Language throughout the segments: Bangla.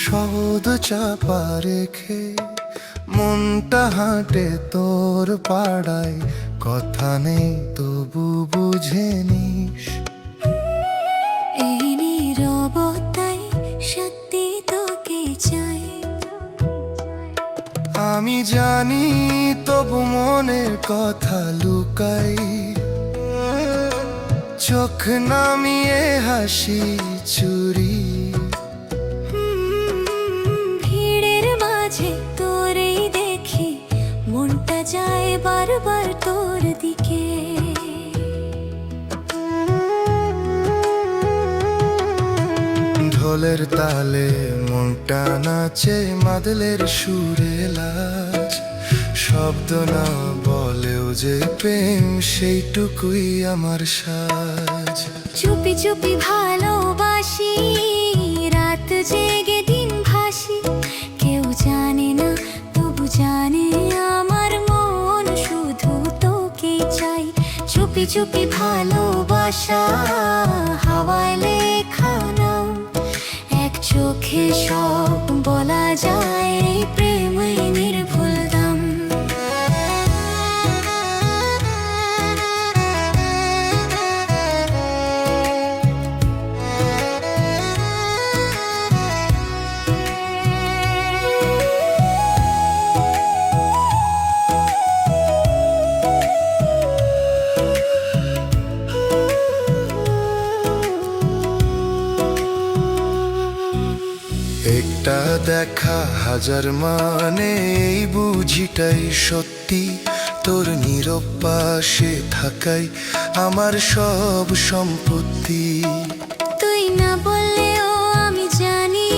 শব্দ চাপা রেখে মনটা হাঁটে তোর পাড়ায়, কথা নেই তবু বুঝে নিস। এই নীরবতায় সত্যি তোকে চাই। আমি জানি তবু মনের কথা লুকাই, চোখ নামিয়ে হাসি চুরি। ভিড়ের মাঝে তোরেই দেখি, মনটা যায় বারবার তোর দিকে। ঢোলের তালে মনটা নাচে, মাদলের সুরে লাজ। শব্দ না বলেও যে প্রেম, সেইটুকুই আমার সাজ। চুপি চুপি ভালোবাসি, রাত জেগে দিন ভাসি। কেউ জানে না তবু জানে আমার মন শুধু তোকেই চাই। চুপি চুপি ভালোবাসা হাওয়ায় লেখা নাম, এক চোখে সব বলা যায়, এই প্রেমই নির্ভুল দাম। একটা দেখা হাজার মানে, এই বুঝিটাই সত্যি। তোর নীরব পাশে থাকাই আমার সব সম্পত্তি। তুই না বললেও আমি জানি,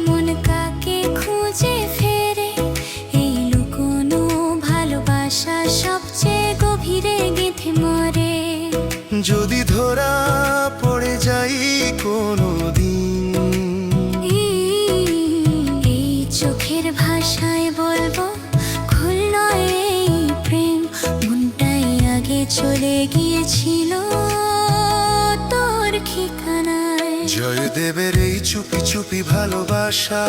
মন কাকে খুঁজে ফেরে। এই লুকোনো ভালোবাসা সবচেয়ে গভীরে গেঁথে মরে। যদি ধরা পড়ে যাই কোনো দিন, এই চোখের ভাষায় বলবো, ভুল নয় এই প্রেম। মনটাই আগে চলে গিয়েছিল তোর ঠিকানায়। জয়দেবের এই চুপি চুপি ভালোবাসা,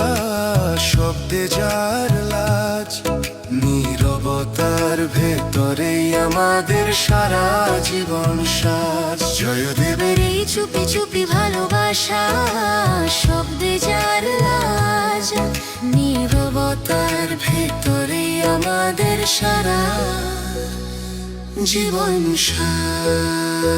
শব্দে যার লাজ। নীরবতার ভেতরেই আমাদের সারা জীবন সাজ। জয়দেবের এই চুপি চুপি ভালোবাসা, শব্দে যার লাজ। নীরবতার ভেতরে আমাদের সারা জীবন সাজ।